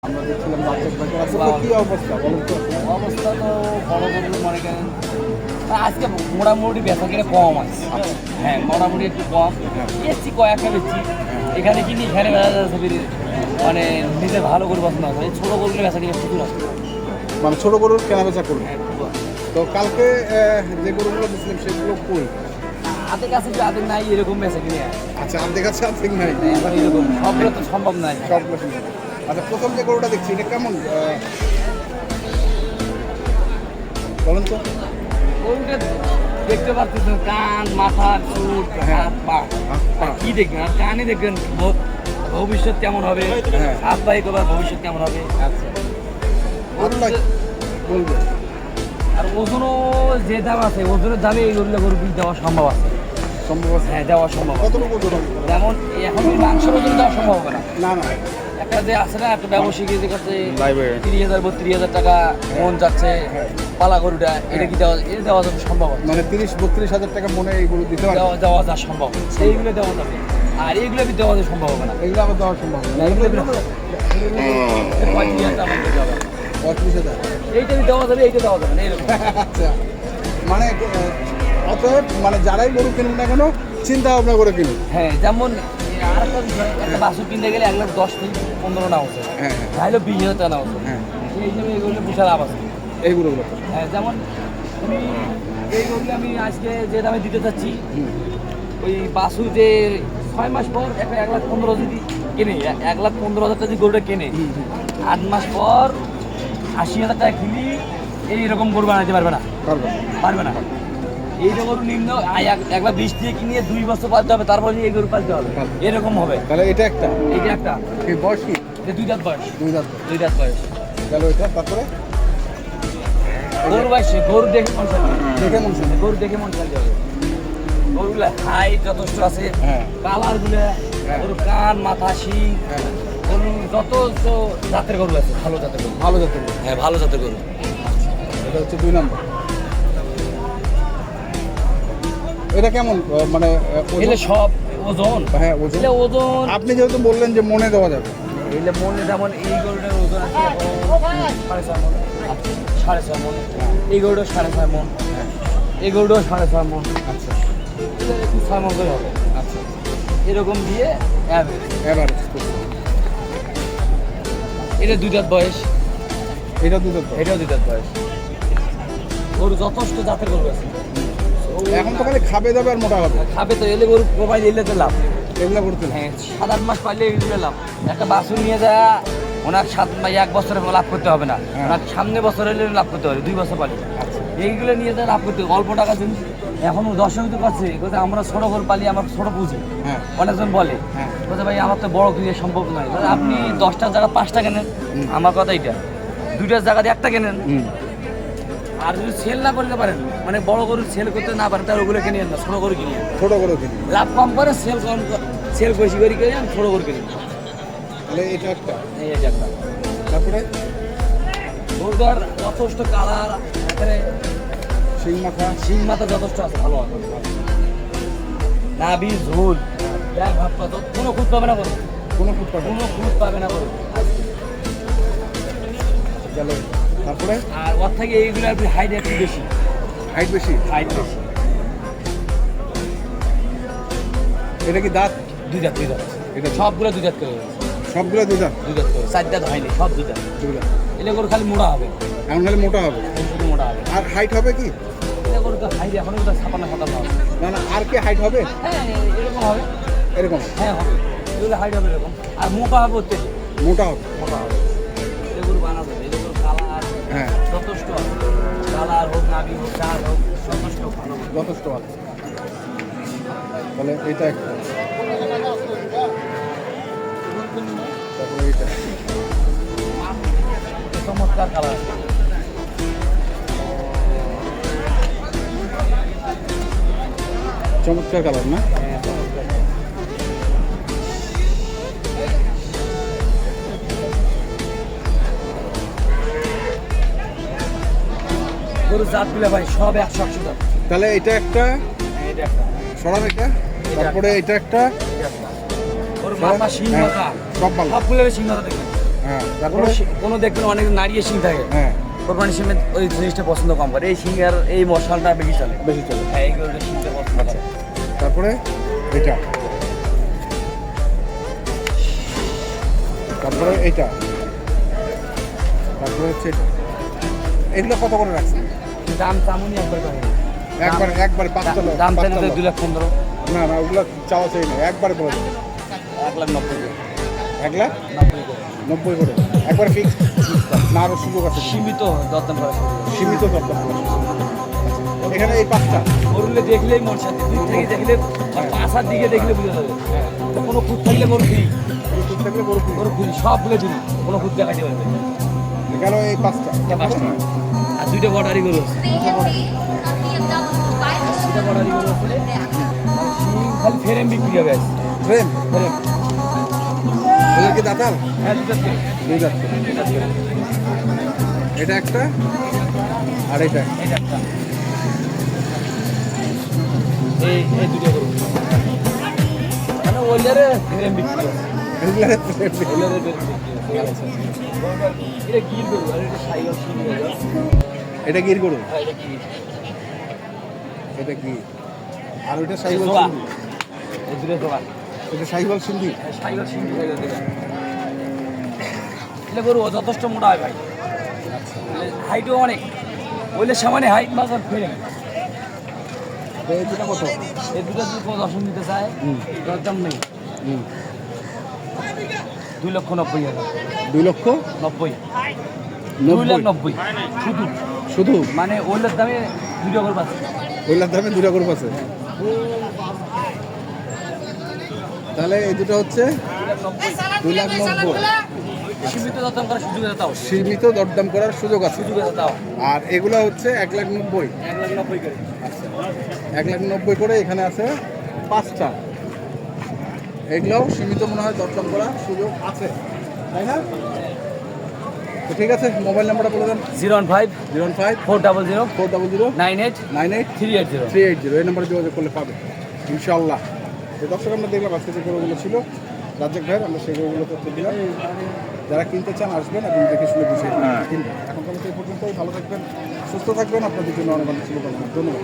আমরা দেখছিলাম রাজ্জাক ভাইকে। আসলে কি অবস্থা বলুন তো? অবস্থা তো বড় গরু মনে করেন আজকে মোটামুটি বেচা কিনে কম আছে। হ্যাঁ মোটামুটি একটু কম এসছি, কয়েকটা বেচছি। এখানে কিনি এখানে বেচা যাচ্ছে মানে নিজের ভালো গরু পছন্দ আছে, ছোটো গরুগুলো বেচা কিনে প্রচুর আছে। মানে ছোট গরুর কেনা বেচা করুন। তো কালকে যে গরুগুলো দিচ্ছিলাম সেগুলো কই? হাতের কাছে যে হাতের নাই এরকম বেচা কিনে। আচ্ছা, আর্ধেক আছে আর্ধেক নাই। এরকম সবগুলো তো সম্ভব নয়। সবগুলো শুনবো। আচ্ছা, প্রথম যে গরুটা দেখছি এটা কেমন বলুন তো? গরুটা দেখতে পাচ্ছেন কান, মাথা, চুট, হাত পা। কি দেখবেন আর কানে দেখবেন ভবিষ্যৎ কেমন হবে, হাত পায়ে কবার ভবিষ্যৎ কেমন হবে। আচ্ছা, বলবেন। আর ওজনও যে দাম আছে ওজনের দামে এইগুলো গরু বীজ দেওয়া সম্ভব আছে। সম্ভব আছে? হ্যাঁ দেওয়া সম্ভব। কতটুকু ওজন হবে? যেমন এখন মাংসের ওজন দেওয়া সম্ভব হবে না। না না, একটা যে আছে না একটা ব্যবসায়ী যে করছে 30,000 32,000 টাকা মন যাচ্ছে পালা গরুটা, এটা কি দেওয়া, এটা দেওয়া যাবে সম্ভব হবে? মানে 30-32 হাজার টাকা মনে এইগুলো দিতে পারবে? দেওয়া যা সম্ভব সেইগুলো দেওয়া যাবে, আর এইগুলো দেওয়া যাবে সম্ভব হবে না। এগুলো আবার দেওয়া সম্ভব না। এইগুলো 35,000 টাকা মতো দেওয়া যাবে। 35,000? এইটা দেওয়া যাবে, এইটা দেওয়া যাবে না এরকম। আচ্ছা, মানে অতএব মানে যারাই গরু কিনুন না কেন চিন্তা ভাবনা করে কিনুন। হ্যাঁ যেমন আরেকটা বিষয়, একটা বাছুর কিনতে গেলে 1,10,000 থেকে 15 নেওয়া হচ্ছে, হ্যাঁ তাহলে 20,000 টাকা নেওয়া হচ্ছে। হ্যাঁ, সেই হিসাবে এগুলো বিশাল লাভ আছে এই গরুগুলো। হ্যাঁ। যেমন তুমি এই গরুগুলো আমি আজকে যে দামে দিতে চাচ্ছি, ওই বাছুর যে 6 মাস পর একটা 1,15,000 যদি কেনে, 1,15,000 টাকা যদি গরুটা কেনে, 8 মাস পর 80,000 টাকা কিনি এইরকম গরু বানাতে পারবে না, পারবে না। এই গরু নিম্ন 1,20,000 দিয়ে কিনে 2 বছর পালতে হবে, তারপরে এই গরু পালতে হবে, এরকম হবে। তাহলে এটা একটা, এইটা একটা এই বয়স কি? 2 দাঁত বয়স, 2 দাঁত। 2 দাঁত বয়স। তাহলে ওইটা তারপরে গরু বয়সে গরু দেখে মন চাইবে, দেখে মন শুনে। গরু দেখে মন চাইতে হবে। গরুগুলা হাইট যথেষ্ট আছে, হ্যাঁ। কালার গুলো, গরু কান, মাথা, শিং, গরু যত জাতের গরু আছে, ভালো জাতের গরু। ভালো জাতের গরু। হ্যাঁ ভালো জাতের গরু। এটা হচ্ছে 2 নম্বর। এটা কেমন মানে এলে সব ওজন, হ্যাঁ ওজন। এলে ওজন আপনি যেহেতু বললেন যে মনে দেওয়া যাবে, এলে মনে যেমন এই গরুটার ওজন আছে 6.5 মন, 6.5 মন, এই গরুটা 6.5 মন, এই গরুটাও 6.5 মন। আচ্ছা এটা একটু 6 মন করে হবে। আচ্ছা, এরকম দিয়ে এভারেজ। এটা 2 দাঁত বয়স, এটা 2 দাঁত। এটাও 2 দাঁত বয়স। গরু যথেষ্ট জাতের গরু আছে। এখন তো খালি খাবে দাবে আর মোটা হবে। খাবে তো, এলে গরু প্রোভাইড এলে তো লাভ। এগুলো করতে হ্যাঁ 7-8 মাস পাইলে এগুলো লাভ। একটা বাছুর নিয়ে যা ওনার 1 বছরে লাভ করতে হবে না, ওনার সামনে বছর এলে লাভ করতে হবে, 2 বছর পালি। এইগুলো নিয়ে যা লাভ করতে হবে, অল্প টাকা জিনিস। এখন দর্শক তো করছে আমরা ছোট গরু পালি, আমার ছোট পুঁজি। হ্যাঁ অনেকজন বলে হ্যাঁ, ভাই আমার তো বড় কিনে সম্ভব নয়। আপনি 10টার জায়গা 5টা কেনেন, আমার কথা এইটা, 2টার জায়গাতে 1টা কেনেন। আর যদি সেল না করতে পারেন, মানে বড় গরু সেল করতে না পারেন, তাহলে ওগুলো কিনে না, ছোট গরু কিনে ছোট গরু কিনি। লাভ কম করে, সেল কম, সেল বেশি করে কিনে ছোট গরু কিনে। তাহলে এটা একটা। এই যে একটা তারপরে গরুটার যথেষ্ট কালার, এখানে শিং মাথা। শিং মাথা যথেষ্ট আছে, ভালো আছে। নাভি ঝোল দেখ ভাব কত, কোনো খুঁত পাবে না গরু, কোনো ফুট পাবে কোনো খুঁত পাবে না গরু। গেল। তারপরে আর ওর থেকে এইগুলো একটু হাইট একটু বেশি, হাইট বেশি। হাইট বেশি। এটা কি দাঁত? 2 দাঁত, 2 দাঁত। এটা সবগুলো 2 দাঁত করে, সবগুলো 2 দাঁত। 2 দাঁত করে, 4 দাঁত হয়নি, সব 2 দাঁত। 2 দাঁত। এলে গরু খালি মোড়া হবে, এমন হলে মোটা হবে। শুধু মোড়া হবে। আর হাইট হবে কি? এলে গরু তো হাইট এখনো তো 56-57 হবে। না না, আর কি হাইট হবে? হ্যাঁ এরকম হবে, এরকম হ্যাঁ হবে, এগুলো হাইট হবে এরকম। আর মোটা হবে ওর থেকে, মোটা হবে। মোটা হবে। এগুলো বানাবে, এগুলো কালার হ্যাঁ যথেষ্ট আছে, কালার হোক, নাভি হোক, চাল হোক, যথেষ্ট ভালো। যথেষ্ট ভালো। তাহলে এটা একটা, তারপরে এটা চমৎকার কালার। চমৎকার কালার না? গরু জাতগুলো ভাই সব 100 জাত। তাহলে এটা একটা, এটা একটা, সরান এটা, তারপরে এটা একটা। এটা একটা। গরু মাথা, শিং মাথা, সব ভালো। সবগুলো শিং মাথা দেখবেন। হ্যাঁ তারপরে কোনো দেখবেন অনেক নাড়িয়ে শিং থাকে, হ্যাঁ কোরবানি শিমের ওই জিনিসটা পছন্দ কম করে, এই শিং আর এই মশলাটা বেশি চলে। বেশি চলে। হ্যাঁ, এই গরুটা শিংটা পছন্দ করে। তারপরে এটা, তারপরে এটা, তারপরে হচ্ছে এটা। এগুলো কত করে রাখছেন? দাম তেমনই একবার করে না। একবারে পাঁচটা দাম চাইলে তো 2,15,000, না না ওগুলো চাওয়া চাই না, একবারে বলে দেন। 1,90,000 1,90,000 করে একবার ফিক্সড না, আরও সুযোগ আছে? সীমিত দরদাম করা সীমিত দরদাম করা। এখানে এই পাঁচটা গরুলে দেখলেই মন শান্তি, দূর থেকে দেখলে পাশার দিকে দেখলে বুঝে যাবে। কোনো খুঁত থাকলে গরু ফ্রি, দুধ থাকলে গরু কিনবো। গরু ফ্রি সবগুলো দিন, কোনো খুঁত দেখাতে পারবে। গেল এই পাঁচটা। এটা 5 টাকা। আর 2টা বর্ডারি গরু আছে, 2টা বর্ডারি গরু আছে। খালি ফ্রেম বিক্রি হবে আজ। ফ্রেম ফ্রেম, এগুলো কি দাঁতাল? হ্যাঁ 2টা ফ্রেম। দুই দাঁত করে। এটা একটা আর এটা এটা একটা, এই 2টা গরু মানে ওইলারে ফ্রেম বিক্রি হবে। এগুলো frame দিয়ে। ওইলারে ফ্রেম বিক্রি হবে। এটা গির গরু আর এটা সাইওয়াল শিং গরু। এটা গির গরু, হ্যাঁ, এটা গির। এটা কি আর ওইটা সাইবল জোড়া। সিন্ধি। এই 2টা জোড়া। এটা সাইবল সিন্ধি। সাইওয়াল শিং গরু দিবেন। এটা গরু যথেষ্ট মোটা হয় ভাই, হাইটও অনেক। ওইলে সামান্য হাইট মাছ আর ফ্রেম। এই দুটা কত? এই 2টা যদি কোনো দর্শন দিতে চায়, দরদাম নেই। 2,90,000। 2,90,000 2,90,000 শুধু, শুধু মানে ওইলের দামে 2টা গরু পাচ্ছে। ওইলার দামে দুটা গরু আছে। তাহলে এই দুটো হচ্ছে 2,90,000। সীমিত দরদাম করার সুযোগ আছে তাও, সীমিত দরদাম করার সুযোগ আছে। সুযোগ আছে তাও। আর এগুলো হচ্ছে 1,90,000। 1,90,000 করে। আচ্ছা 1,90,000 করে এখানে আছে পাঁচটা। এগুলোও সীমিত মনে হয় দরদাম করার সুযোগ আছে, তাই না? তো ঠিক আছে, মোবাইল নাম্বারটা বলে দেন। 015 015 400 400 98 98 380। 380 এই নাম্বারে যোগাযোগ করলে পাবে ইনশাআল্লাহ। তো দর্শক আমরা দেখলাম আজকে যে গরুগুলো ছিল রাজ্জাক ভাইয়ের, আমরা সেই গরুগুলো তথ্য দিলাম। যারা কিনতে চান আসবেন এবং দেখে শুনে বুঝে কিনবেন। এখন পর্যন্ত এই পর্যন্তই, ভালো থাকবেন, সুস্থ থাকবেন, আপনাদের জন্য অনেক অনেক শুভকামনা। ধন্যবাদ।